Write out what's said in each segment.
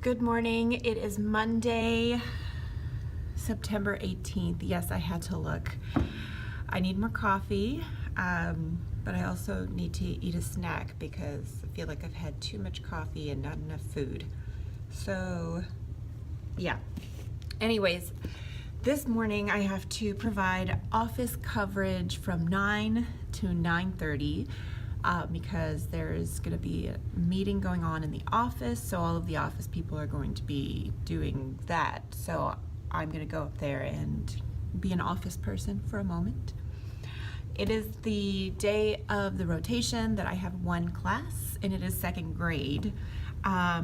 Good morning. It is Monday, September 18th. Yes, I had to look. I need more coffee, but I also need to eat a snack because I feel like I've had too much coffee and not enough food. So, yeah. Anyways, this morning I have to provide office coverage from 9 to 9:30. Because there's going to be a meeting going on in the office, so all of the office people are going to be doing that. So I'm going to go up there and be an office person for a moment. It is the day of the rotation that I have one class, and it is second grade. I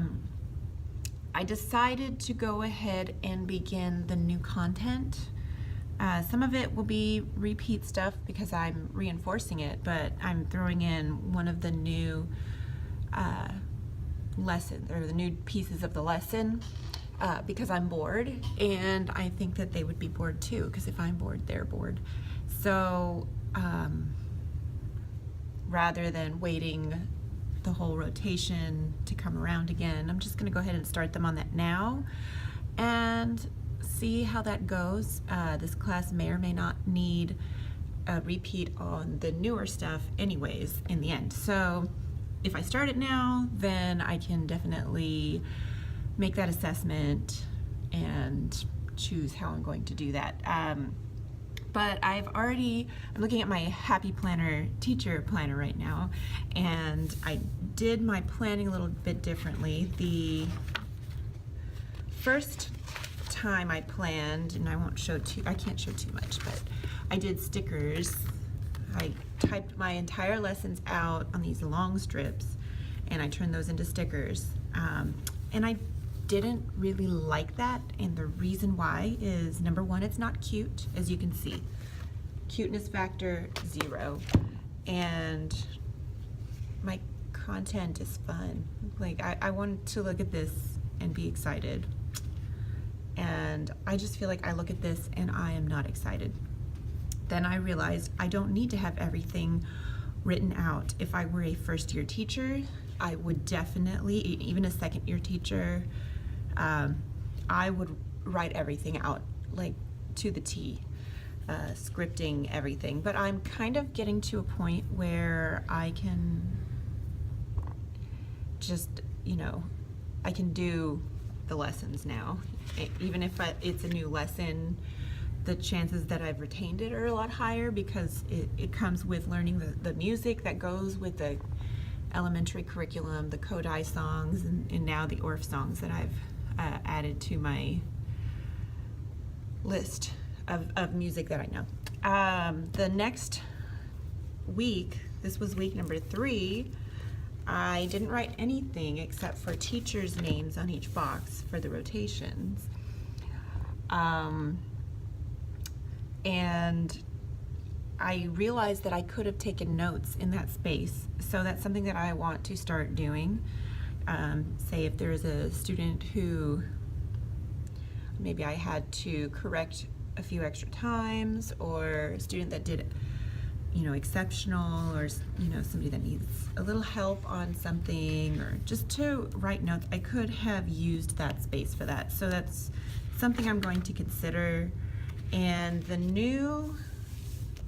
decided to go ahead and begin the new content. Some of it will be repeat stuff because I'm reinforcing it, but I'm throwing in one of the new lessons or the new pieces of the lesson because I'm bored, and I think that they would be bored too, because if I'm bored, they're bored. So rather than waiting the whole rotation to come around again, I'm just going to go ahead and start them on that now and see how that goes. This class may or may not need a repeat on the newer stuff anyways in the end. So if I start it now, then I can definitely make that assessment and choose how I'm going to do that. But I'm looking at my Happy Planner teacher planner right now, and I did my planning a little bit differently. The first time I planned, and I can't show too much, but I did stickers. I typed my entire lessons out on these long strips, and I turned those into stickers. And I didn't really like that, and the reason why is, number one, it's not cute, as you can see. Cuteness factor 0, and my content is fun. Like, I wanted to look at this and be excited. And I just feel like I look at this and I am not excited. Then I realized I don't need to have everything written out. If I were a first-year teacher, I would definitely, even a second-year teacher, I would write everything out, like to the T, scripting everything. But I'm kind of getting to a point where I can just, I can do the lessons now. Even if it's a new lesson, the chances that I've retained it are a lot higher because it comes with learning the music that goes with the elementary curriculum, the Kodai songs, and now the Orff songs that I've added to my list of music that I know. The next week, this was week number 3, I didn't write anything except for teachers' names on each box for the rotations. And I realized that I could have taken notes in that space. So that's something that I want to start doing. Say if there's a student who maybe I had to correct a few extra times, or a student that did exceptional, or somebody that needs a little help on something, or just to write notes, I could have used that space for that. So that's something I'm going to consider. And the new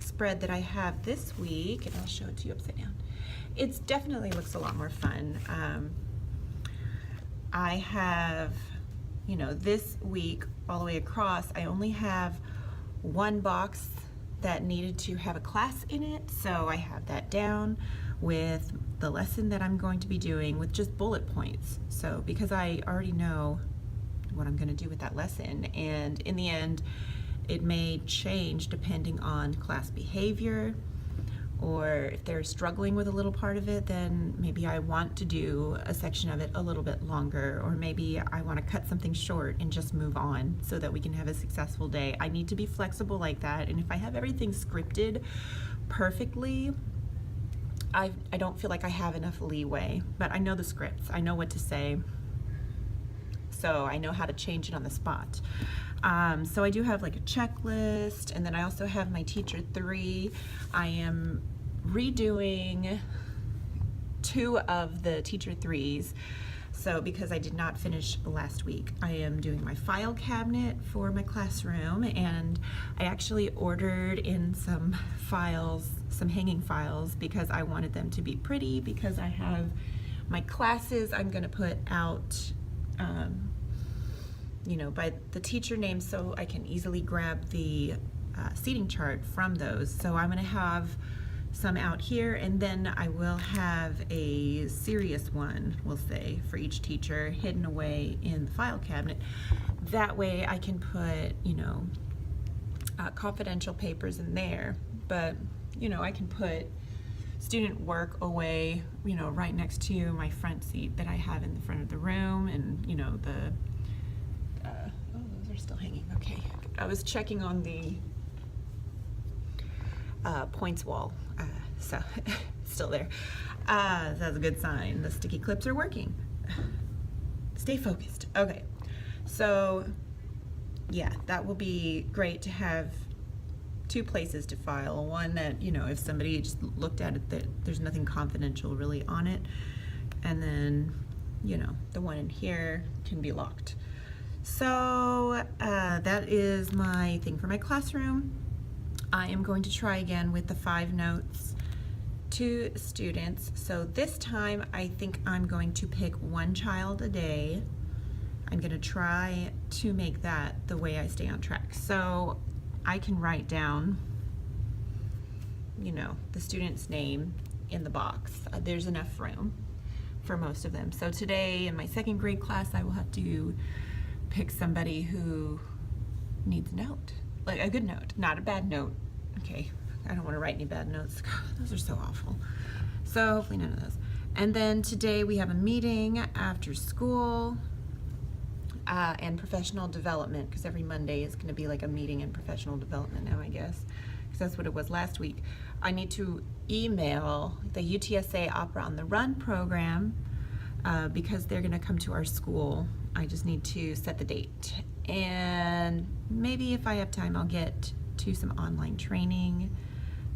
spread that I have this week, and I'll show it to you upside down, it definitely looks a lot more fun. I have, this week all the way across, I only have one box that needed to have a class in it, so I have that down with the lesson that I'm going to be doing with just bullet points. So because I already know what I'm going to do with that lesson, and in the end it may change depending on class behavior, or if they're struggling with a little part of it, then maybe I want to do a section of it a little bit longer, or maybe I want to cut something short and just move on so that we can have a successful day. I need to be flexible like that, and if I have everything scripted perfectly, I don't feel like I have enough leeway. But I know the scripts, I know what to say, so I know how to change it on the spot. So I do have like a checklist, and then I also have my teacher 3. I am redoing 2 of the teacher 3s So because I did not finish last week, I am doing my file cabinet for my classroom, and I actually ordered in some files, some hanging files, because I wanted them to be pretty, because I have my classes I'm going to put out you know, by the teacher name, so I can easily grab the seating chart from those. So I'm going to have some out here, and then I will have a serious one, we'll say, for each teacher hidden away in the file cabinet. That way I can put, you know, confidential papers in there, but, you know, I can put student work away, you know, right next to my front seat that I have in the front of the room, and, you know, the, oh, those are still hanging, okay. I was checking on the points wall, so still there. That's a good sign. The sticky clips are working. Stay focused. Okay, so yeah, that will be great to have two places to file. One that, you know, if somebody just looked at it, that there's nothing confidential really on it, and then, you know, the one in here can be locked. So that is my thing for my classroom. I am going to try again with the 5 notes to students. So this time I think I'm going to pick one child a day. I'm going to try to make that the way I stay on track. So I can write down, you know, the student's name in the box. There's enough room for most of them. So today in my 2nd grade class, I will have to pick somebody who needs a note. Like a good note, not a bad note. Okay, I don't want to write any bad notes. God, those are so awful. So hopefully none of those. And then today we have a meeting after school and professional development, because every Monday is going to be like a meeting in professional development now, I guess, because that's what it was last week. I need to email the UTSA Opera on the Run program because they're going to come to our school. I just need to set the date, and maybe if I have time I'll get to some online training.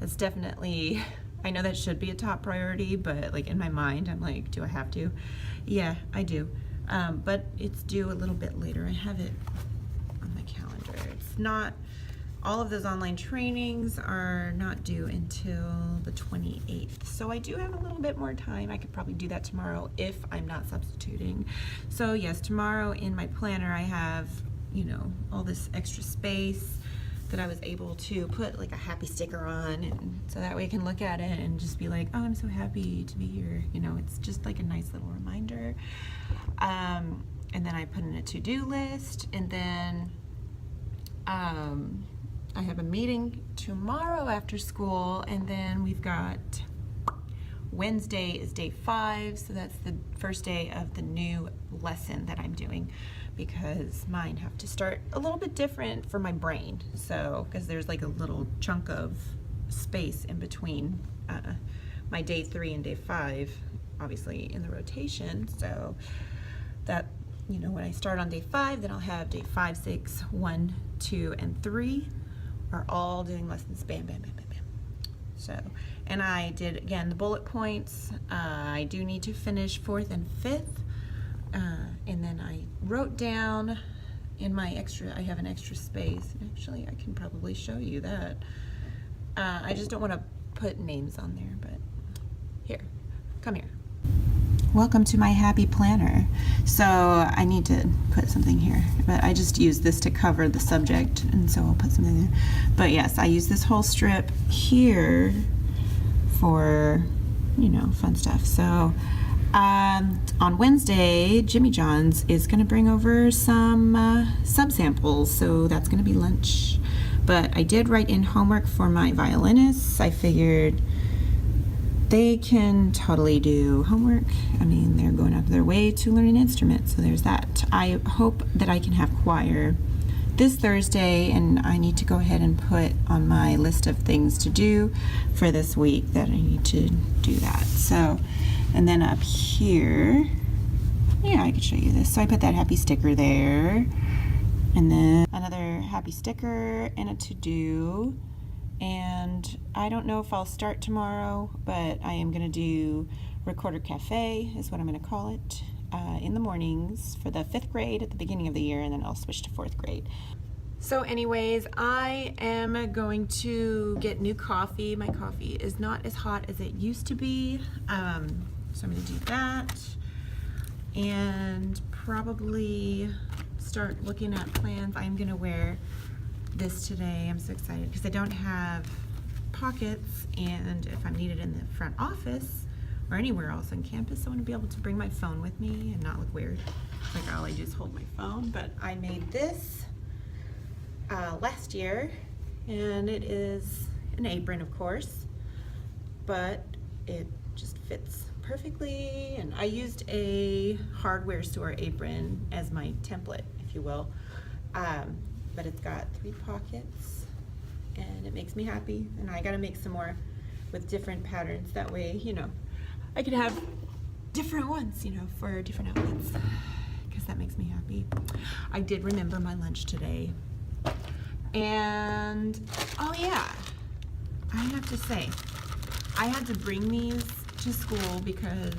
That's definitely, I know that should be a top priority, but like in my mind I'm like, do I have to? Yeah, I do, but it's due a little bit later. I have it on my calendar. It's not, all of those online trainings are not due until the 28th. So I do have a little bit more time. I could probably do that tomorrow if I'm not substituting. So yes, tomorrow in my planner I have, you know, all this extra space that I was able to put like a happy sticker on, and so that way I can look at it and just be like, oh, I'm so happy to be here. You know, it's just like a nice little reminder. And then I put in a to-do list, and then I have a meeting tomorrow after school, and then we've got Wednesday is day 5, so that's the first day of the new lesson that I'm doing, because mine have to start a little bit different for my brain. So, because there's like a little chunk of space in between my day 3 and day 5, obviously in the rotation. So that, you know, when I start on day 5, then I'll have day 5, 6, 1, 2, and 3 are all doing lessons, bam, bam, bam, bam, bam. So, and I did, again, the bullet points. I do need to finish 4th and 5th. And then I wrote down in my extra, I have an extra space. Actually, I can probably show you that. I just don't want to put names on there, but here, come here. Welcome to my happy planner. So I need to put something here, but I just use this to cover the subject, and so I'll put something there. But yes, I use this whole strip here for, you know, fun stuff. So on Wednesday, Jimmy John's is going to bring over some subsamples, so that's going to be lunch. But I did write in homework for my violinists. I figured they can totally do homework. I mean, they're going out of their way to learn an instrument, so there's that. I hope that I can have choir this Thursday, and I need to go ahead and put on my list of things to do for this week that I need to do that. So, and then up here, yeah, I could show you this. So I put that happy sticker there, and then another happy sticker and a to-do. And I don't know if I'll start tomorrow, but I am going to do Recorder Cafe is what I'm going to call it. in the mornings for the 5th grade at the beginning of the year, and then I'll switch to 4th grade. So anyways, I am going to get new coffee. My coffee is not as hot as it used to be. So I'm gonna do that and probably start looking at plans. I'm gonna wear this today. I'm so excited because I don't have pockets, and if I'm needed in the front office or anywhere else on campus, I want to be able to bring my phone with me and not look weird. Like all I do is hold my phone. But I made this last year, and it is an apron, of course, but it just fits perfectly. And I used a hardware store apron as my template, if you will, but it's got 3 pockets, and it makes me happy. And I gotta make some more with different patterns. That way, you know, I can have different ones, you know, for different outfits, because that makes me happy. I did remember my lunch today. And, oh yeah, I have to say, I had to bring these to school because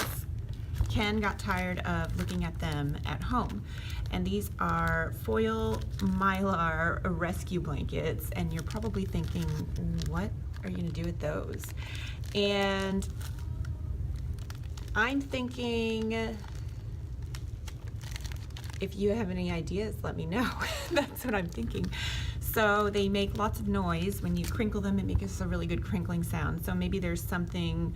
Ken got tired of looking at them at home. And these are foil mylar rescue blankets, and you're probably thinking, what are you gonna do with those? And I'm thinking, if you have any ideas, let me know. That's what I'm thinking. So they make lots of noise. When you crinkle them, it makes a really good crinkling sound. So maybe there's something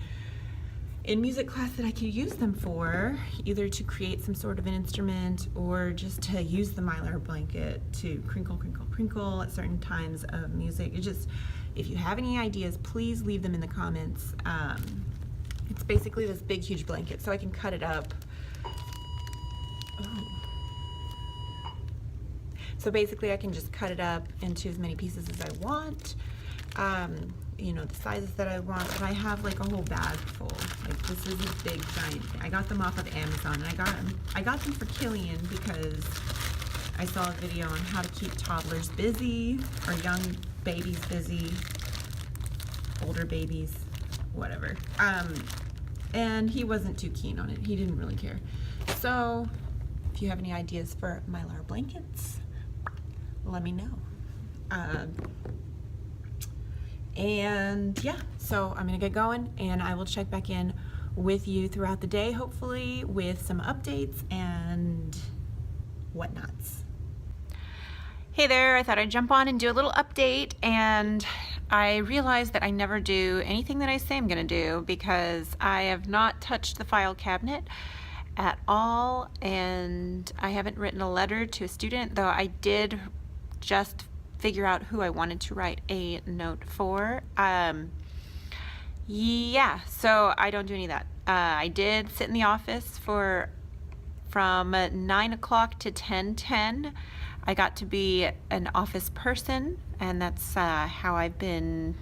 in music class that I could use them for, either to create some sort of an instrument or just to use the mylar blanket to crinkle, crinkle, crinkle at certain times of music. It just, if you have any ideas, please leave them in the comments. It's basically this big, huge blanket, so I can cut it up. Oh. So basically I can just cut it up into as many pieces as I want. You know, the sizes that I want, and I have like a whole bag full. Like, this is a big giant thing. I got them off of Amazon, and I got them for Killian because I saw a video on how to keep toddlers busy, or young babies busy, older babies, whatever. And he wasn't too keen on it. He didn't really care. So if you have any ideas for mylar blankets, let me know. And yeah, so I'm gonna get going, and I will check back in with you throughout the day, hopefully with some updates and whatnots. Hey there, I thought I'd jump on and do a little update, and I realized that I never do anything that I say I'm gonna do because I have not touched the file cabinet at all, and I haven't written a letter to a student, though I did just figure out who I wanted to write a note for. Yeah, so I don't do any of that. I did sit in the office from 9 o'clock to 10:10. I got to be an office person, and that's how I've been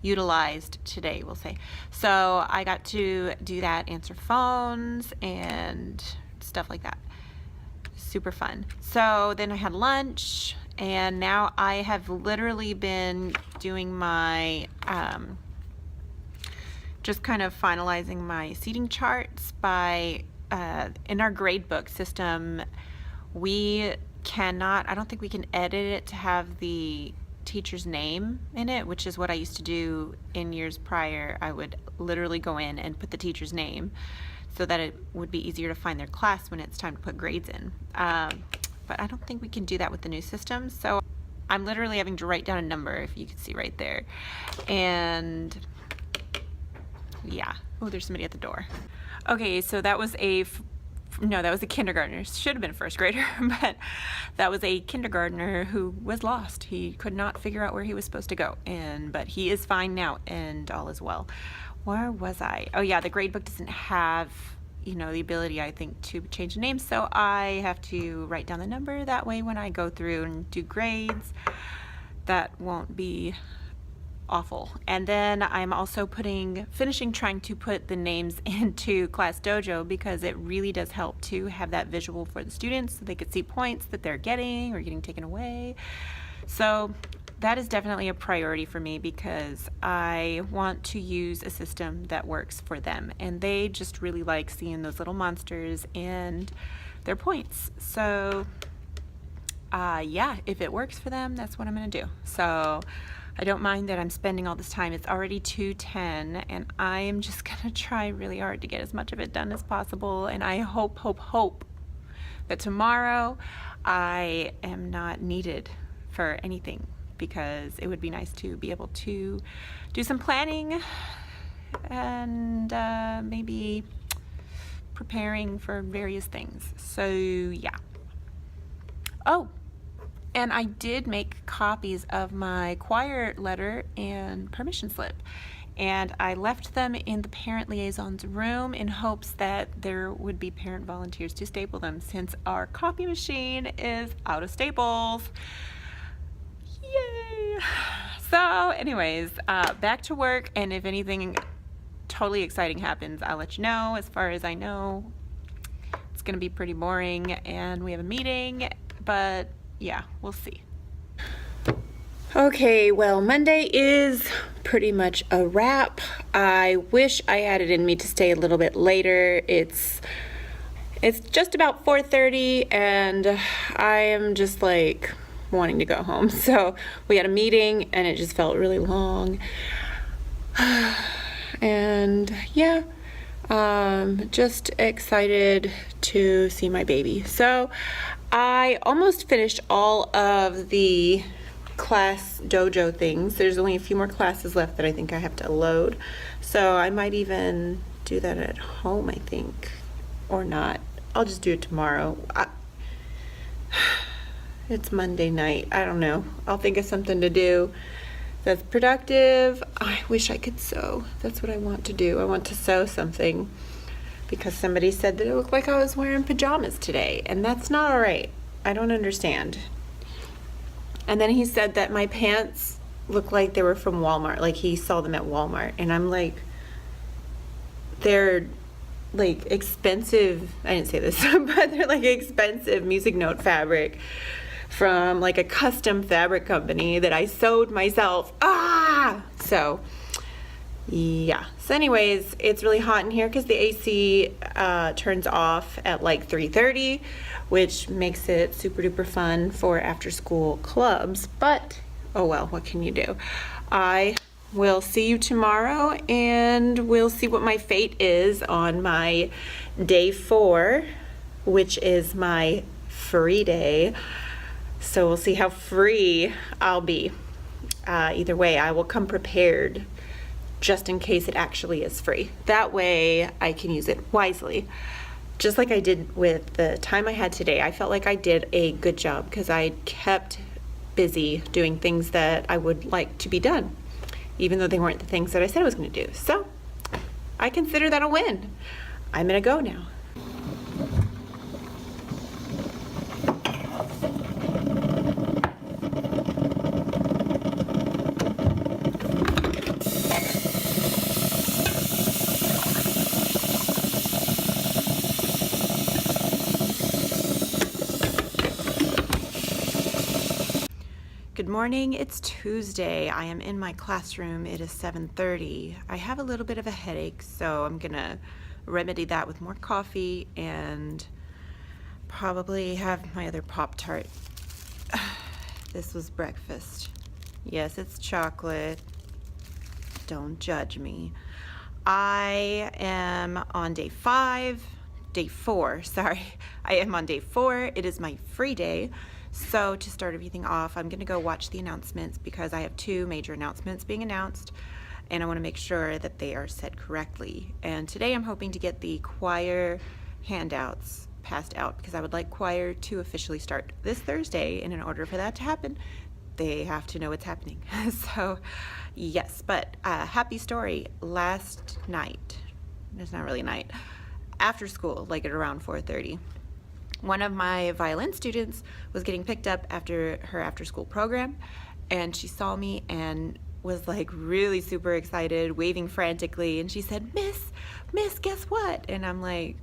utilized today, we'll say. So I got to do that, answer phones and stuff like that. Super fun. So then I had lunch, and now I have literally been doing my just kind of finalizing my seating charts by in our grade book system. We cannot, I don't think we can edit it to have the teacher's name in it, which is what I used to do in years prior. I would literally go in and put the teacher's name so that it would be easier to find their class when it's time to put grades in. But I don't think we can do that with the new system. So I'm literally having to write down a number, if you can see right there. And yeah, oh, there's somebody at the door. Okay, so that was that was a kindergartner. Should have been a first grader, but that was a kindergartner who was lost. He could not figure out where he was supposed to go, but he is fine now, and all is well. Where was I? Oh yeah, the grade book doesn't have, you know, the ability, I think, to change the name, so I have to write down the number. That way when I go through and do grades, that won't be awful. And then I'm also finishing trying to put the names into Class Dojo, because it really does help to have that visual for the students so they could see points that they're getting or getting taken away. So that is definitely a priority for me because I want to use a system that works for them, and they just really like seeing those little monsters and their points. So yeah, if it works for them, that's what I'm gonna do. So I don't mind that I'm spending all this time. It's already 2:10, and I am just gonna try really hard to get as much of it done as possible. And I hope that tomorrow I am not needed for anything, because it would be nice to be able to do some planning and maybe preparing for various things. So yeah. Oh, and I did make copies of my choir letter and permission slip, and I left them in the parent liaison's room in hopes that there would be parent volunteers to staple them, since our copy machine is out of staples. Yay! So anyways, back to work, and if anything totally exciting happens, I'll let you know. As far as I know, it's gonna be pretty boring, and we have a meeting, but yeah, we'll see. Okay, well, Monday is pretty much a wrap. I wish I had it in me to stay a little bit later. It's just about 4:30, and I am just like wanting to go home. So we had a meeting, and it just felt really long. And yeah, just excited to see my baby. So I almost finished all of the class dojo things. There's only a few more classes left that I think I have to load. So I might even do that at home, I think, or not. I'll just do it tomorrow. It's Monday night. I don't know. I'll think of something to do that's productive. I wish I could sew. That's what I want to do. I want to sew something, because somebody said that it looked like I was wearing pajamas today, and that's not all right. I don't understand. And then he said that my pants looked like they were from Walmart, like he saw them at Walmart, and I'm like, they're like expensive, I didn't say this, but they're like expensive music note fabric from like a custom fabric company that I sewed myself. So yeah. So anyways, it's really hot in here because the AC turns off at like 3:30, which makes it super duper fun for after school clubs. But oh well, what can you do? I will see you tomorrow, and we'll see what my fate is on my day 4, which is my free day. So we'll see how free I'll be. Either way, I will come prepared just in case it actually is free. That way I can use it wisely. Just like I did with the time I had today. I felt like I did a good job because I kept busy doing things that I would like to be done, even though they weren't the things that I said I was going to do. So I consider that a win. I'm going to go now. Good morning, it's Tuesday. I am in my classroom. It is 7:30. I have a little bit of a headache, so I'm gonna remedy that with more coffee and probably have my other Pop-Tart. This was breakfast. Yes, it's chocolate. Don't judge me. I am on day 4, sorry. I am on day 4. It is my free day. So to start everything off, I'm gonna go watch the announcements because I have 2 major announcements being announced, and I wanna make sure that they are said correctly. And today I'm hoping to get the choir handouts passed out because I would like choir to officially start this Thursday, and in order for that to happen, they have to know what's happening. So yes, but happy story. Last night, it's not really night, after school, like at around 4:30, one of my violin students was getting picked up after her after-school program, and she saw me and was like really super excited, waving frantically, and she said, Miss, guess what? And I'm like,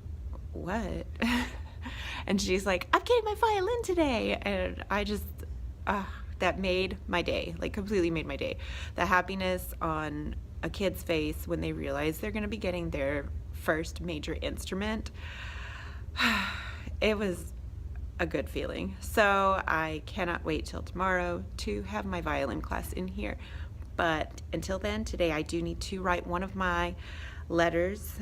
what? And she's like, I'm getting my violin today. And I just that made my day, like completely made my day. The happiness on a kid's face when they realize they're going to be getting their first major instrument. It was a good feeling. So I cannot wait till tomorrow to have my violin class in here. But until then, today I do need to write one of my letters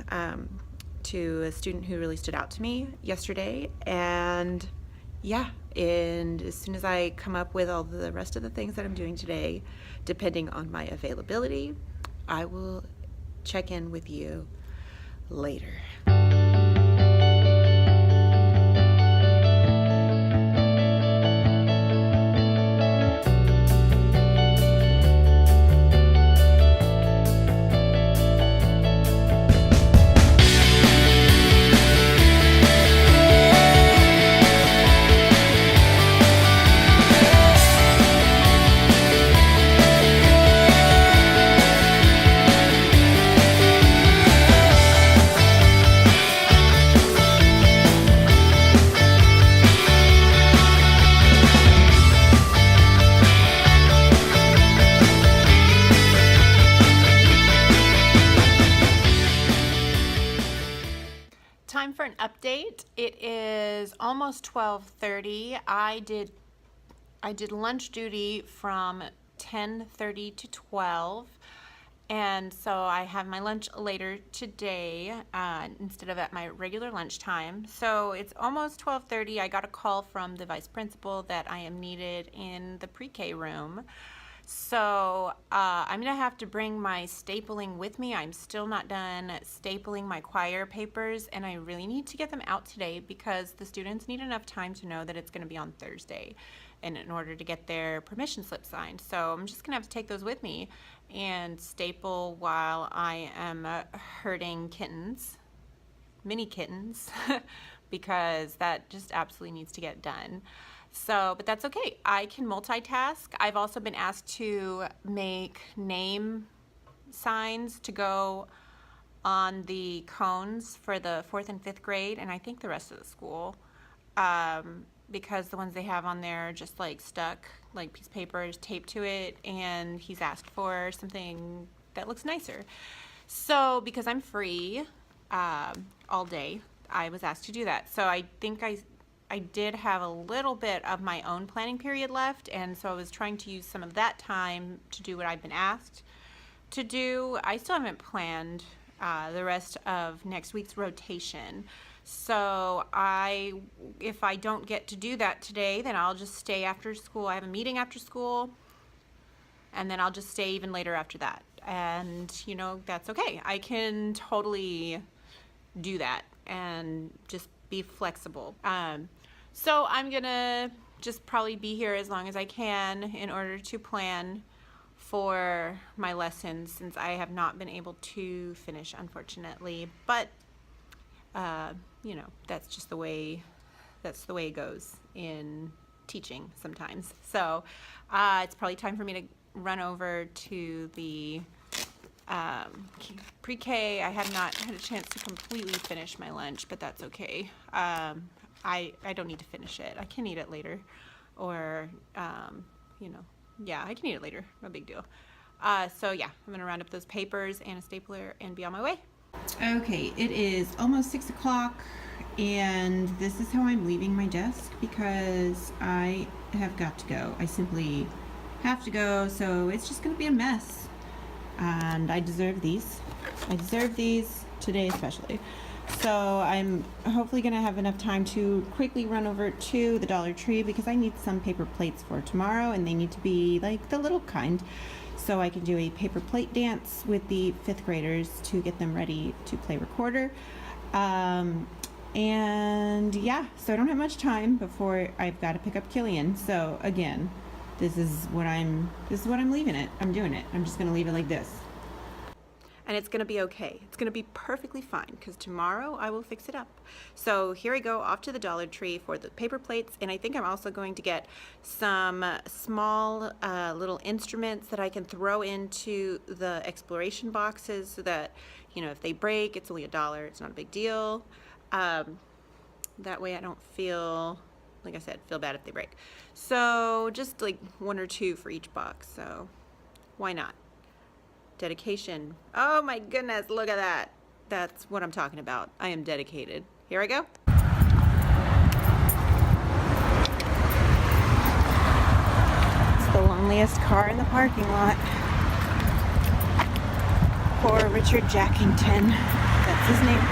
to a student who really stood out to me yesterday. And yeah, and as soon as I come up with all the rest of the things that I'm doing today, depending on my availability, I will check in with you later. Time for an update. It is almost 12:30. I did lunch duty from 10:30 to 12, and so I have my lunch later today instead of at my regular lunchtime. So it's almost 12:30. I got a call from the vice principal that I am needed in the pre-K room. So I'm gonna have to bring my stapling with me. I'm still not done stapling my choir papers, and I really need to get them out today because the students need enough time to know that it's gonna be on Thursday and in order to get their permission slip signed. So I'm just gonna have to take those with me and staple while I am herding kittens, mini kittens, because that just absolutely needs to get done. So, but that's okay. I can multitask. I've also been asked to make name signs to go on the cones for the 4th and 5th grade, and I think the rest of the school, because the ones they have on there are just like stuck, like piece of paper is taped to it, and he's asked for something that looks nicer. So, because I'm free all day, I was asked to do that. So I think I did have a little bit of my own planning period left, and so I was trying to use some of that time to do what I've been asked to do. I still haven't planned the rest of next week's rotation. So if I don't get to do that today, then I'll just stay after school. I have a meeting after school, and then I'll just stay even later after that. And, you know, that's okay. I can totally do that and just be flexible. So I'm gonna just probably be here as long as I can in order to plan for my lessons, since I have not been able to finish, unfortunately. But you know, that's just the way it goes in teaching sometimes. So it's probably time for me to run over to the pre-K. I have not had a chance to completely finish my lunch, but that's okay. I don't need to finish it. I can eat it later, or you know, yeah, I can eat it later. No big deal. So yeah, I'm gonna round up those papers and a stapler and be on my way. Okay, it is almost 6 o'clock, and this is how I'm leaving my desk because I have got to go. I simply have to go, so it's just gonna be a mess. And I deserve these. I deserve these today especially. So I'm hopefully gonna have enough time to quickly run over to the Dollar Tree because I need some paper plates for tomorrow, and they need to be like the little kind, so I can do a paper plate dance with the 5th graders to get them ready to play recorder. And yeah, so I don't have much time before I've got to pick up Killian. So again, this is what I'm leaving it. I'm doing it. I'm just gonna leave it like this. And it's gonna be okay. It's gonna be perfectly fine because tomorrow I will fix it up. So here I go off to the Dollar Tree for the paper plates, and I think I'm also going to get some small little instruments that I can throw into the exploration boxes so that, you know, if they break, it's only $1. It's not a big deal. That way I don't feel like I said, feel bad if they break. So just like 1 or 2 for each box. So why not? Dedication. Oh my goodness, look at that. That's what I'm talking about. I am dedicated. Here I go. It's the loneliest car in the parking lot. Poor Richard Jackington. That's his name.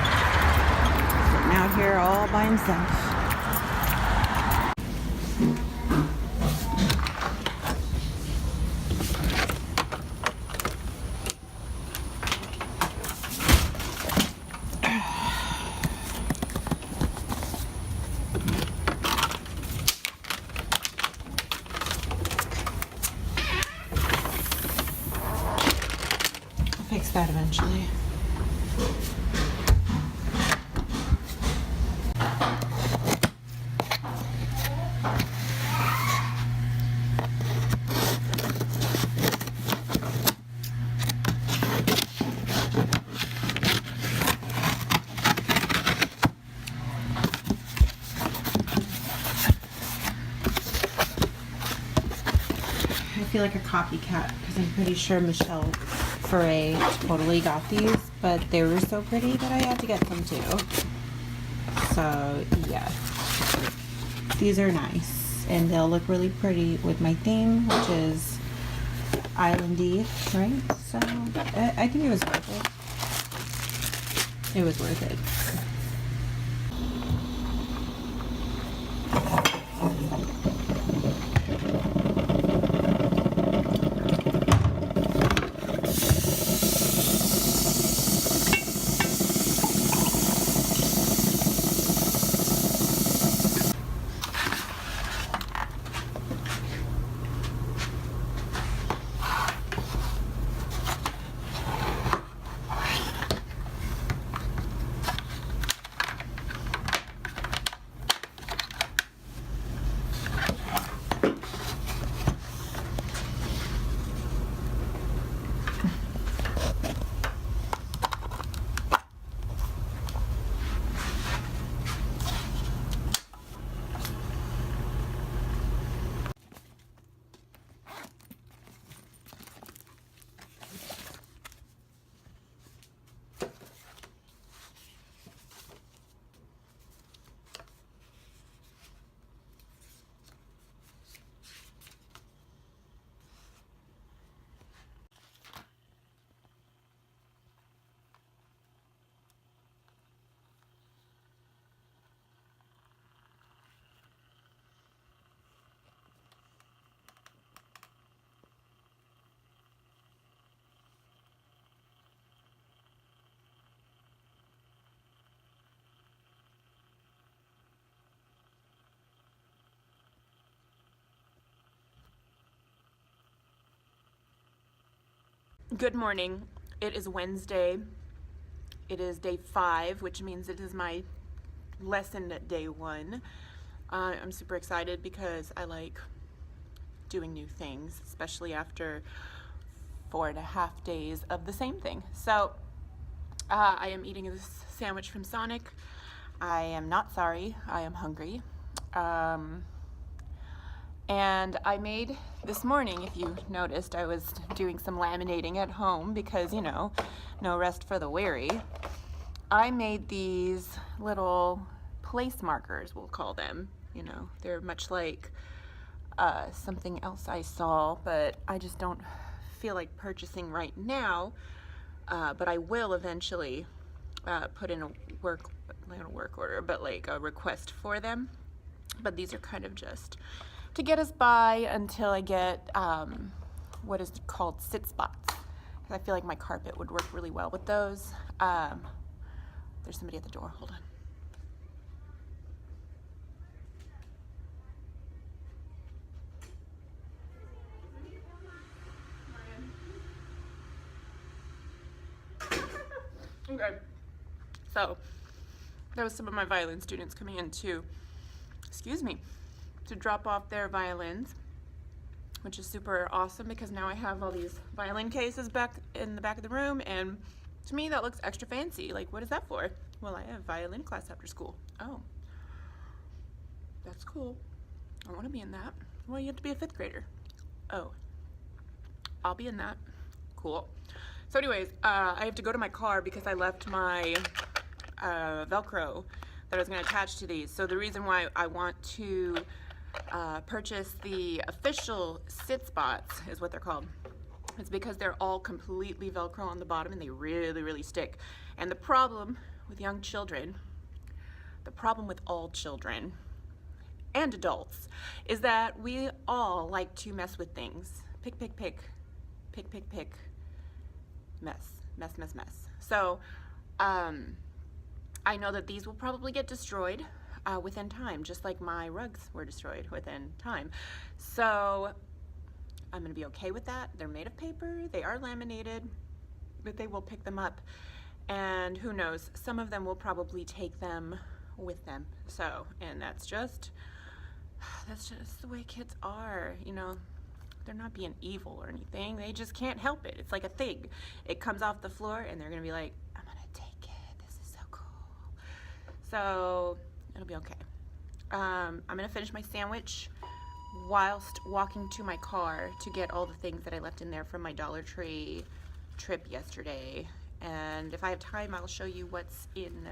Sitting out here all by himself. Fix that eventually. I feel like a copycat because I'm pretty sure Michelle Foray totally got these, but they were so pretty that I had to get them too. So yeah, these are nice and they'll look really pretty with my theme, which is islandy, right? So I think it was worth it. It was worth it. Good morning. It is Wednesday. It is day 5, which means it is my lesson day 1. I'm super excited because I like doing new things, especially after 4.5 days of the same thing. So I am eating this sandwich from Sonic. I am not sorry. I am hungry. And I made this morning, if you noticed, I was doing some laminating at home because, you know, no rest for the weary. I made these little place markers, we'll call them. You know, they're much like something else I saw, but I just don't feel like purchasing right now. But I will eventually put in a work order, but like a request for them. But these are kind of just to get us by until I get what is called sit spots. Because I feel like my carpet would work really well with those. There's somebody at the door, hold on. Okay, so there was some of my violin students coming in to, excuse me, to drop off their violins, which is super awesome because now I have all these violin cases back in the back of the room, and to me that looks extra fancy. Like, what is that for? Well, I have violin class after school. Oh. That's cool. I want to be in that. Well, you have to be a 5th grader. Oh, I'll be in that. Cool. So anyways, I have to go to my car because I left my Velcro that I was going to attach to these. So the reason why I want to purchase the official sit spots is what they're called. It's because they're all completely Velcro on the bottom and they really, really stick. And the problem with young children, the problem with all children and adults, is that we all like to mess with things. Pick, pick, pick, pick, pick, pick, mess, mess, mess, mess. So I know that these will probably get destroyed within time, just like my rugs were destroyed within time. So I'm gonna be okay with that. They're made of paper, they are laminated, but they will pick them up. And who knows, some of them will probably take them with them. So, and that's just the way kids are, you know. They're not being evil or anything, they just can't help it. It's like a thing. It comes off the floor and they're gonna be like, I'm gonna take it, this is so cool. So, it'll be okay. I'm gonna finish my sandwich whilst walking to my car to get all the things that I left in there from my Dollar Tree trip yesterday. And if I have time, I'll show you what's in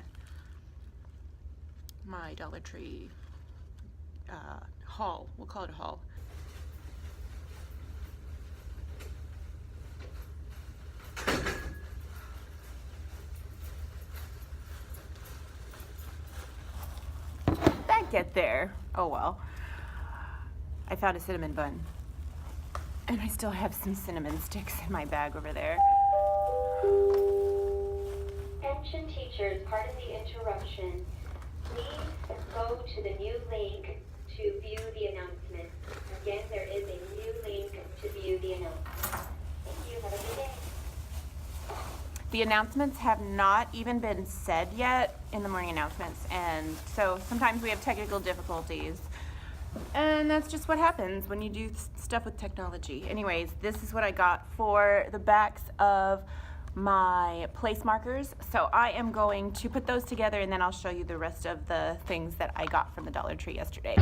my Dollar Tree haul. We'll call it a haul. That get there. Oh well. I found a cinnamon bun. And I still have some cinnamon sticks in my bag over there. Attention teachers, pardon the interruption. Please go to the new link to view the announcement. Again, there is a new link to view the announcement. Thank you. Have a good day. The announcements have not even been said yet in the morning announcements, and so sometimes we have technical difficulties. And that's just what happens when you do stuff with technology. Anyways, this is what I got for the backs of my place markers. So I am going to put those together and then I'll show you the rest of the things that I got from the Dollar Tree yesterday.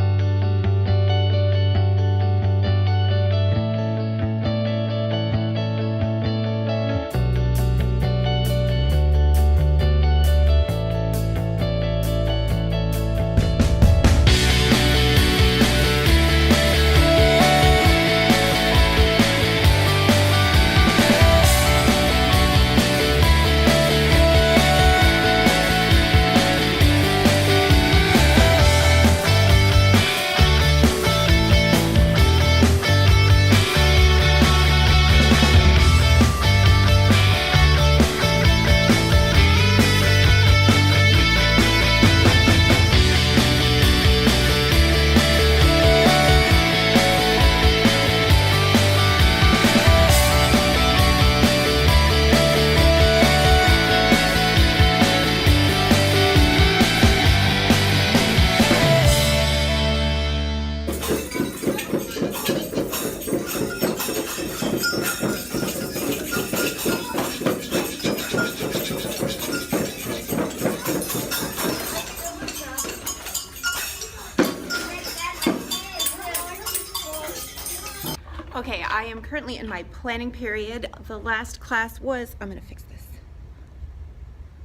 Okay, I am currently in my planning period. The last class was, I'm gonna fix this.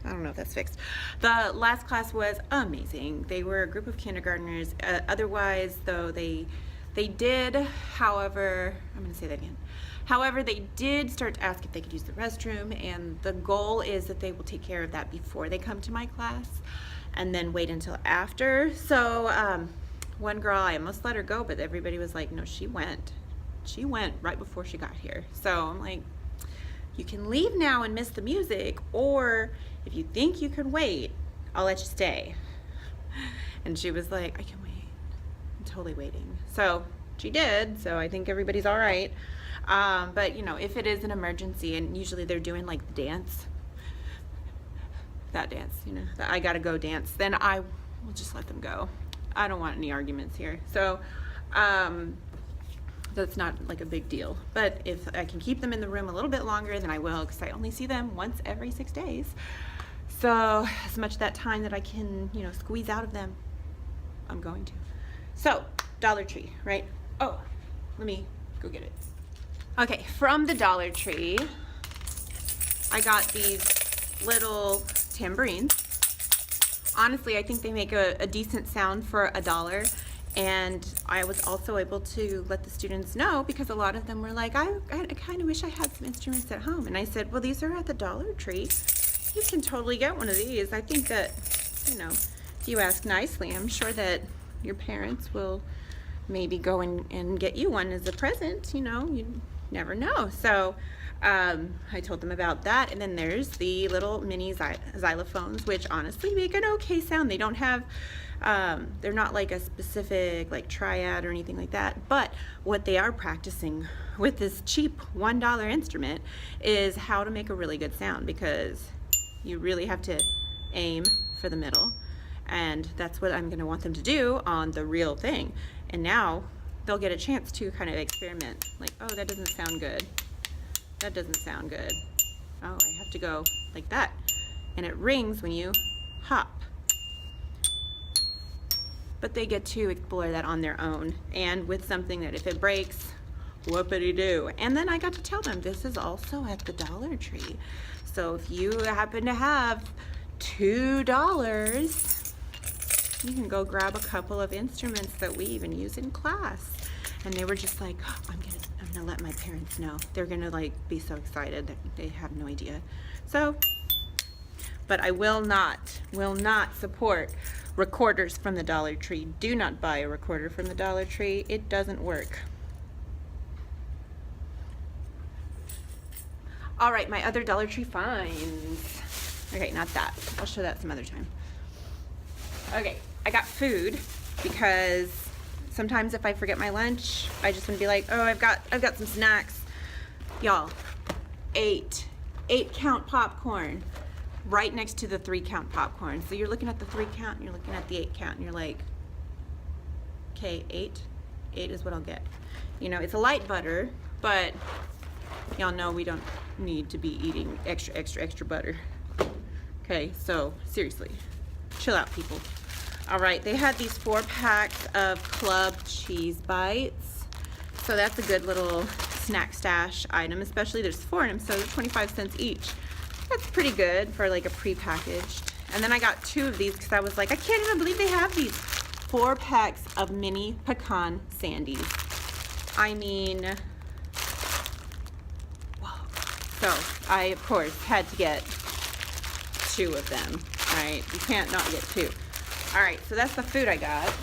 I don't know if that's fixed. The last class was amazing. They were a group of kindergartners. Otherwise, though, they did, however, I'm gonna say that again. However, they did start to ask if they could use the restroom, and the goal is that they will take care of that before they come to my class and then wait until after. So one girl, I almost let her go, but everybody was like, no, she went. She went right before she got here. So I'm like, you can leave now and miss the music, or if you think you can wait, I'll let you stay. And she was like, I can wait. I'm totally waiting. So she did, so I think everybody's all right. But you know, if it is an emergency, and usually they're doing like the dance, that dance, you know, the I gotta go dance, then I will just let them go. I don't want any arguments here. So that's not like a big deal. But if I can keep them in the room a little bit longer, then I will, because I only see them once every 6 days. So as much of that time that I can, you know, squeeze out of them, I'm going to. So, Dollar Tree, right? Oh, let me go get it. Okay, from the Dollar Tree, I got these little tambourines. Honestly, I think they make a decent sound for $1. And I was also able to let the students know, because a lot of them were like, I kind of wish I had some instruments at home. And I said, well, these are at the Dollar Tree. You can totally get one of these. I think that, you know, if you ask nicely, I'm sure that your parents will maybe go and get you one as a present. You know, you never know. So I told them about that. And then there's the little mini xylophones, which honestly make an okay sound. They don't have, they're not like a specific like triad or anything like that. But what they are practicing with this cheap $1 instrument is how to make a really good sound, because you really have to aim for the middle. And that's what I'm going to want them to do on the real thing. And now they'll get a chance to kind of experiment. Like, oh, that doesn't sound good. That doesn't sound good. Oh, I have to go like that. And it rings when you hop. But they get to explore that on their own, and with something that if it breaks, whoopity-doo. And then I got to tell them this is also at the Dollar Tree. So if you happen to have $2, you can go grab a couple of instruments that we even use in class. And they were just like, oh, I'm gonna let my parents know. They're gonna like be so excited that they have no idea. So, but I will not support recorders from the Dollar Tree. Do not buy a recorder from the Dollar Tree. It doesn't work. All right, my other Dollar Tree finds. Okay, not that. I'll show that some other time. Okay, I got food because sometimes if I forget my lunch, I just want to be like, oh, I've got some snacks. Y'all, 8-count popcorn right next to the 3-count popcorn. So you're looking at the 3-count and you're looking at the 8-count and you're like, okay, 8 is what I'll get. You know, it's a light butter, but y'all know we don't need to be eating extra butter. Okay, so seriously, chill out, people. All right, they had these 4 packs of Club Cheese Bites. So that's a good little snack stash item, especially there's 4 in them, so they're 25 cents each. That's pretty good for like a pre-packaged. And then I got 2 of these because I was like, I can't even believe they have these 4 packs of mini pecan sandies. I mean, whoa. So I, of course, had to get 2 of them, right? You can't not get 2. All right, so that's the food I got.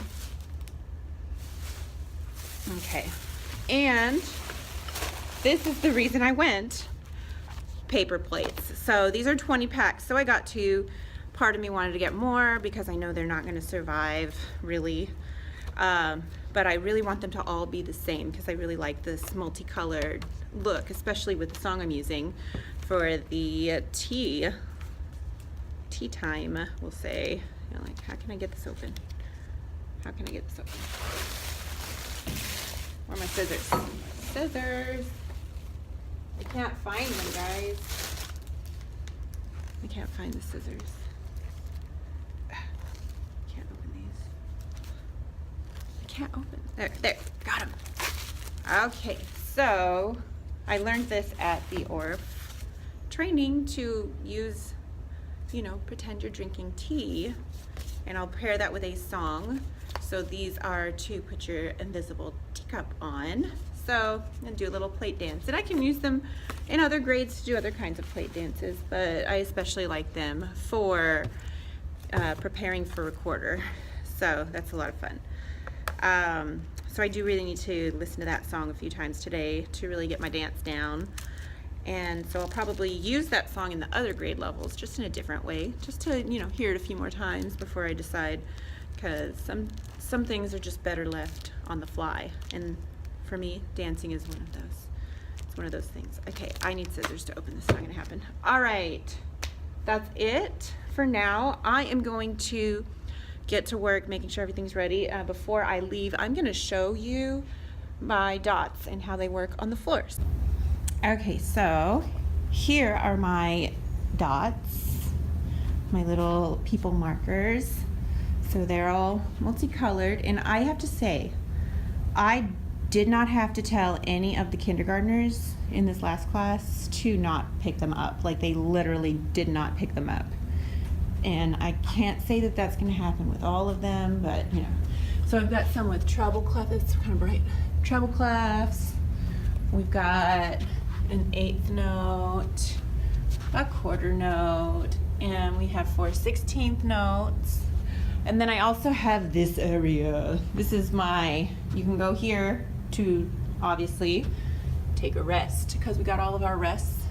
Okay, and this is the reason I went. Paper plates. So these are 20 packs, so I got 2. Part of me wanted to get more because I know they're not going to survive, really. But I really want them to all be the same because I really like this multicolored look, especially with the song I'm using for the tea time, we'll say. You know, like, how can I get this open? How can I get this open? Where are my scissors? Scissors! I can't find them, guys. I can't find the scissors. Can't open these. I can't open. There, got them. Okay, so I learned this at the ORF training to use, you know, pretend you're drinking tea, and I'll pair that with a song. So these are to put your invisible teacup on. So I'm gonna do a little plate dance, and I can use them in other grades to do other kinds of plate dances, but I especially like them for preparing for recorder. So that's a lot of fun. So I do really need to listen to that song a few times today to really get my dance down. And so I'll probably use that song in the other grade levels, just in a different way, just to, you know, hear it a few more times before I decide, because some things are just better left on the fly. And for me, dancing is one of those. It's one of those things. Okay, I need scissors to open this. It's not gonna happen. All right, that's it for now. I am going to get to work making sure everything's ready. Before I leave, I'm gonna show you my dots and how they work on the floors. Okay, so here are my dots, my little people markers. So they're all multicolored, and I have to say, I did not have to tell any of the kindergartners in this last class to not pick them up. Like, they literally did not pick them up. And I can't say that that's going to happen with all of them, but you know. So I've got some with treble clef. It's kind of bright. Treble clefs. We've got an eighth note, a quarter note, and we have 4/16 notes. And then I also have this area. This is my, you can go here to obviously take a rest because we got all of our rests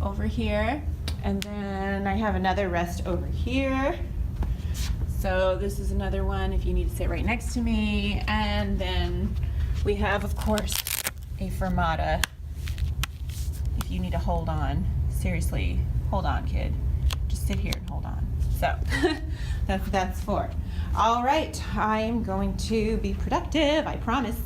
over here. And then I have another rest over here. So this is another one if you need to sit right next to me. And then we have, of course, a fermata if you need to hold on. Seriously, hold on, kid. Just sit here and hold on. So that's what that's for. All right, I am going to be productive, I promise.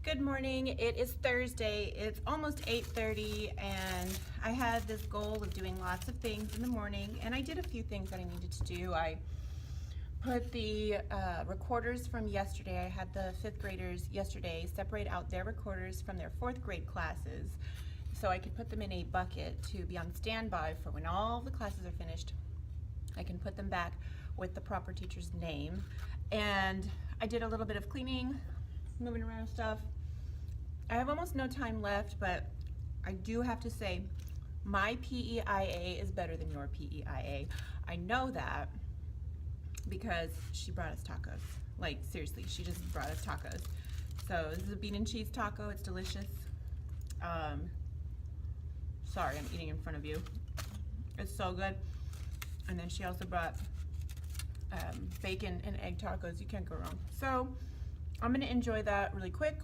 Good morning. It is Thursday. It's almost 8:30, and I had this goal of doing lots of things in the morning, and I did a few things that I needed to do. I put the recorders from yesterday. I had the 5th graders yesterday separate out their recorders from their 4th grade classes so I could put them in a bucket to be on standby for when all the classes are finished. I can put them back with the proper teacher's name. And I did a little bit of cleaning, moving around stuff. I have almost no time left, but I do have to say my PEIA is better than your PEIA. I know that because she brought us tacos. Like, seriously, she just brought us tacos. So this is a bean and cheese taco. It's delicious. Sorry, I'm eating in front of you. It's so good. And then she also brought bacon and egg tacos. You can't go wrong. So I'm gonna enjoy that really quick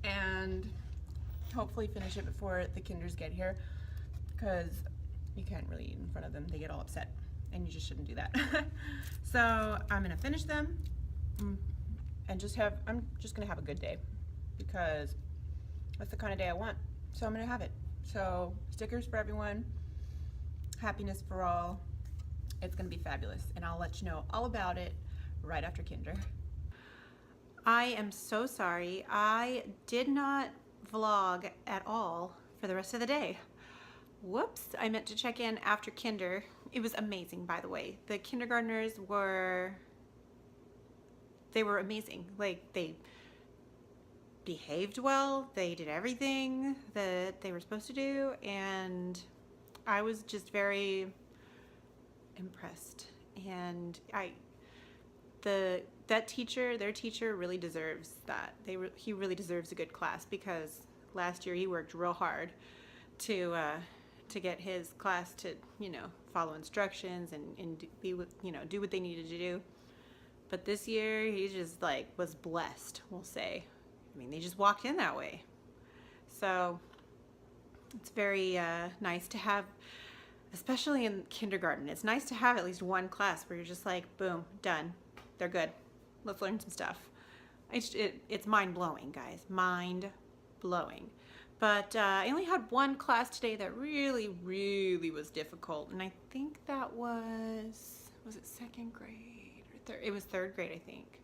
and hopefully finish it before the kinders get here, because you can't really eat in front of them. They get all upset, and you just shouldn't do that. So I'm gonna finish them and I'm just gonna have a good day, because that's the kind of day I want. So I'm gonna have it. So stickers for everyone, happiness for all. It's gonna be fabulous, and I'll let you know all about it right after kinder. I am so sorry. I did not vlog at all for the rest of the day. Whoops, I meant to check in after kinder. It was amazing, by the way. The kindergartners were amazing. Like, they behaved well, they did everything that they were supposed to do, and I was just very impressed. And their teacher really deserves that. He really deserves a good class, because last year he worked real hard to get his class to, you know, follow instructions and do what they needed to do. But this year he just was blessed, we'll say. I mean, they just walked in that way. So it's very nice to have, especially in kindergarten, it's nice to have at least one class where you're just like, boom, done. They're good. Let's learn some stuff. It's mind-blowing, guys. Mind-blowing. But I only had one class today that really, really was difficult. And I think that was it 2nd grade or 3rd? It was 3rd grade, I think.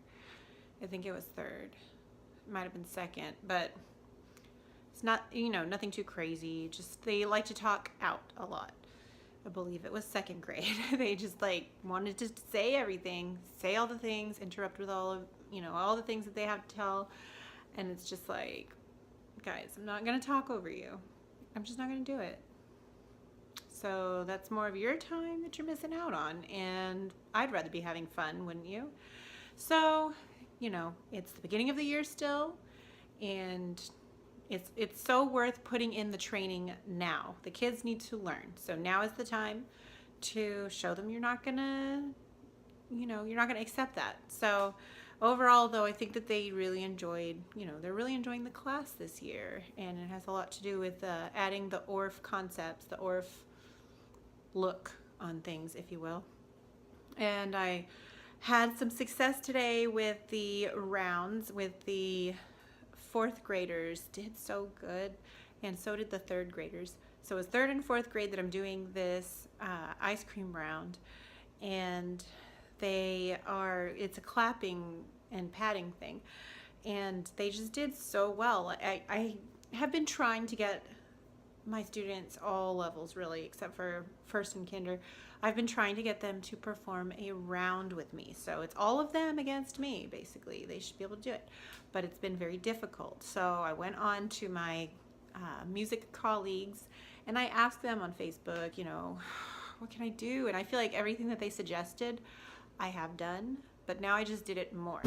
I think it was 3rd. It might have been 2nd, but it's not, nothing too crazy. Just they like to talk out a lot. I believe it was 2nd grade. They just wanted to say everything, say all the things, interrupt with all the things that they have to tell. And it's just like, guys, I'm not gonna talk over you. I'm just not gonna do it. So that's more of your time that you're missing out on. And I'd rather be having fun, wouldn't you? So, it's the beginning of the year still, and it's so worth putting in the training now. The kids need to learn. So now is the time to show them you're not gonna, you're not gonna accept that. So overall, though, I think that they really enjoyed, they're really enjoying the class this year, and it has a lot to do with adding the ORF concepts, the ORF look on things, if you will. And I had some success today with the rounds with the fourth graders. Did so good, and so did the third graders. So it's third and fourth grade that I'm doing this ice cream round, and it's a clapping and patting thing, and they just did so well. I have been trying to get my students, all levels really, except for first and kinder, I've been trying to get them to perform a round with me. So it's all of them against me, basically. They should be able to do it, but it's been very difficult. So I went on to my music colleagues, and I asked them on Facebook, what can I do? And I feel like everything that they suggested, I have done, but now I just did it more.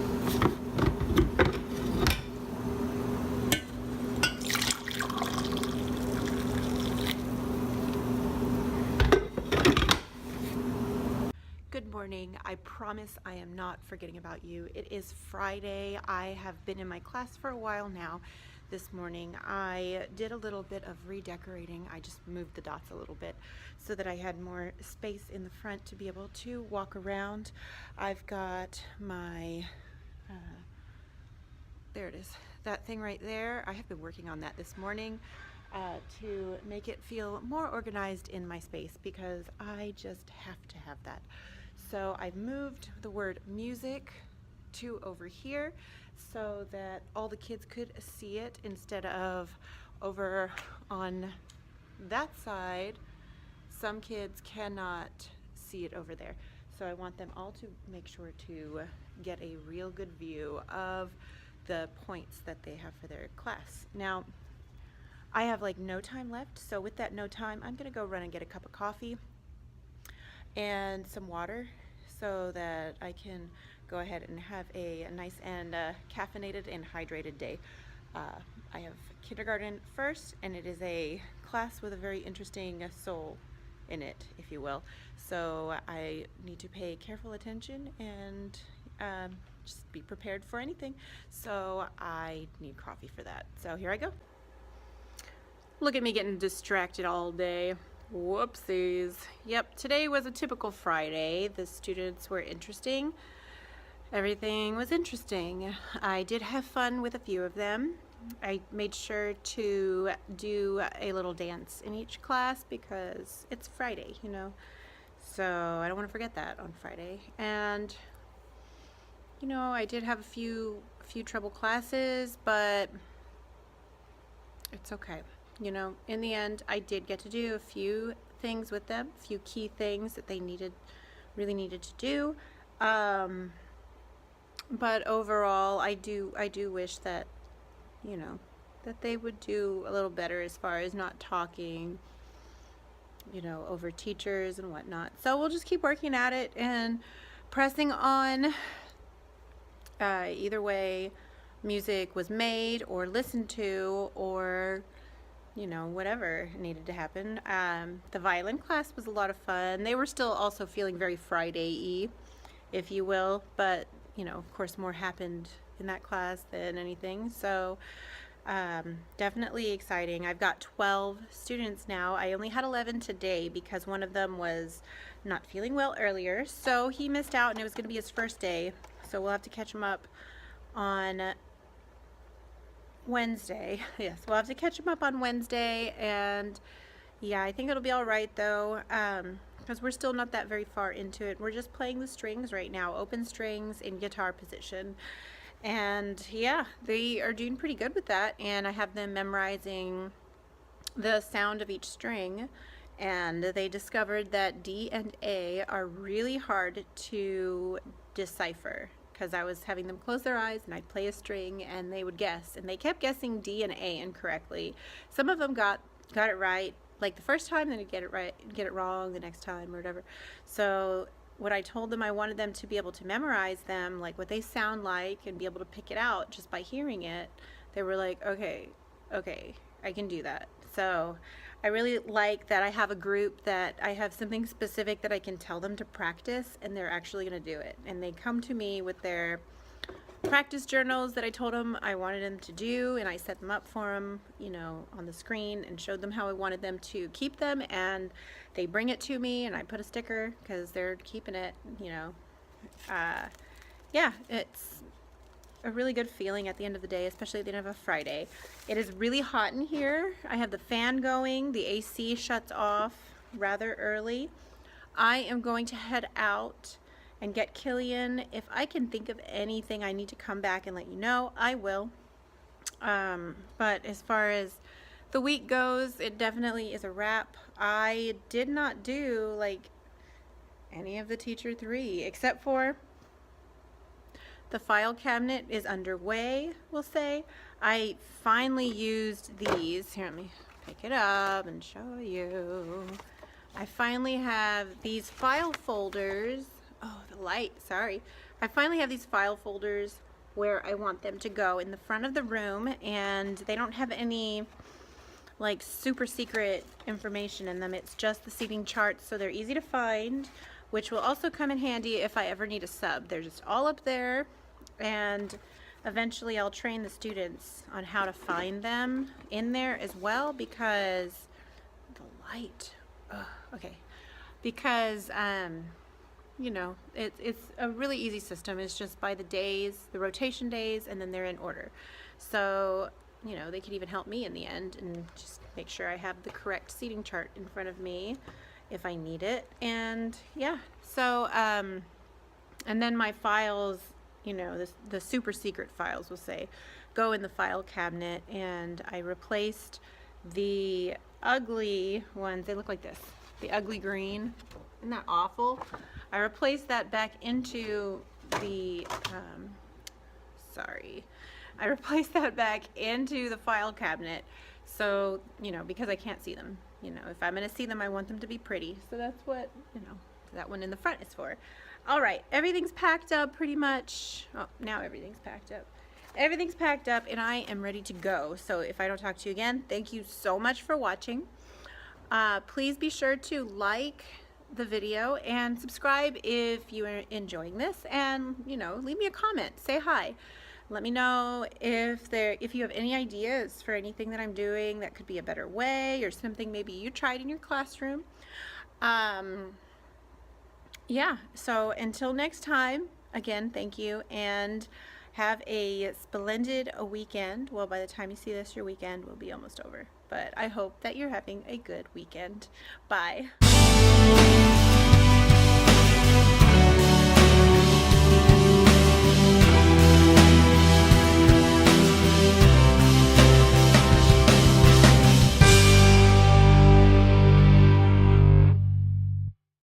Good morning. I promise I am not forgetting about you. It is Friday. I have been in my class for a while now. This morning I did a little bit of redecorating. I just moved the dots a little bit so that I had more space in the front to be able to walk around. I've got my, there it is, that thing right there. I have been working on that this morning to make it feel more organized in my space, because I just have to have that. So I've moved the word music to over here so that all the kids could see it, instead of over on that side. Some kids cannot see it over there. So I want them all to make sure to get a real good view of the points that they have for their class. Now, I have like no time left, so with that no time, I'm gonna go run and get a cup of coffee and some water so that I can go ahead and have a nice and caffeinated and hydrated day. I have kindergarten first, and it is a class with a very interesting soul in it, if you will. So I need to pay careful attention and just be prepared for anything. So I need coffee for that. So here I go. Look at me getting distracted all day. Whoopsies. Yep, today was a typical Friday. The students were interesting. Everything was interesting. I did have fun with a few of them. I made sure to do a little dance in each class because it's Friday, So I don't want to forget that on Friday. And I did have a few trouble classes, but it's okay. In the end, I did get to do a few things with them, a few key things that they really needed to do. But overall, I do wish that, that they would do a little better as far as not talking, over teachers and whatnot. So we'll just keep working at it and pressing on. Either way, music was made or listened to, or whatever needed to happen. The violin class was a lot of fun. They were still also feeling very Friday-y, if you will, but of course more happened in that class than anything. So definitely exciting. I've got 12 students now. I only had 11 today because one of them was not feeling well earlier, so he missed out, and it was going to be his first day. So we'll have to catch him up on Wednesday. Yes, we'll have to catch him up on Wednesday, and yeah, I think it'll be all right though, because we're still not that very far into it. We're just playing the strings right now, open strings in guitar position, and yeah, they are doing pretty good with that, and I have them memorizing the sound of each string, and they discovered that D and A are really hard to decipher, because I was having them close their eyes and I'd play a string and they would guess, and they kept guessing D and A incorrectly. Some of them got it right like the first time, then they'd get it right, get it wrong the next time or whatever. So what I told them, I wanted them to be able to memorize them, like what they sound like, and be able to pick it out just by hearing it. They were like, okay, I can do that. So I really like that I have a group that I have something specific that I can tell them to practice, and they're actually going to do it. And they come to me with their practice journals that I told them I wanted them to do, and I set them up for them, you know, on the screen, and showed them how I wanted them to keep them, and they bring it to me, and I put a sticker because they're keeping it, you know. Yeah, it's a really good feeling at the end of the day, especially at the end of a Friday. It is really hot in here. I have the fan going. The AC shuts off rather early. I am going to head out and get Killian. If I can think of anything I need to come back and let you know, I will. But as far as the week goes, it definitely is a wrap. I did not do like any of the Teacher 3 except for the file cabinet is underway, we'll say. I finally used these. Here, let me pick it up and show you. I finally have these file folders. Oh, the light, sorry. I finally have these file folders where I want them to go in the front of the room, and they don't have any like super secret information in them. It's just the seating charts, so they're easy to find, which will also come in handy if I ever need a sub. They're just all up there, and eventually I'll train the students on how to find them in there as well, because the light, okay, because you know, it's a really easy system. It's just by the days, the rotation days, and then they're in order. So, you know, they could even help me in the end and just make sure I have the correct seating chart in front of me if I need it. And yeah, so and then my files, you know, the super secret files, we'll say, go in the file cabinet, and I replaced the ugly ones. They look like this, the ugly green. Isn't that awful? I replaced that back into the I replaced that back into the file cabinet, so, you know, because I can't see them. You know, if I'm going to see them, I want them to be pretty. So that's what, you know, that one in the front is for. All right, everything's packed up pretty much. Oh, now everything's packed up. Everything's packed up, and I am ready to go. So if I don't talk to you again, thank you so much for watching. Please be sure to like the video and subscribe if you are enjoying this, and, you know, leave me a comment, say hi. Let me know if you have any ideas for anything that I'm doing that could be a better way, or something maybe you tried in your classroom. Yeah, so until next time, again, thank you, and have a splendid weekend. Well, by the time you see this, your weekend will be almost over, but I hope that you're having a good weekend. Bye.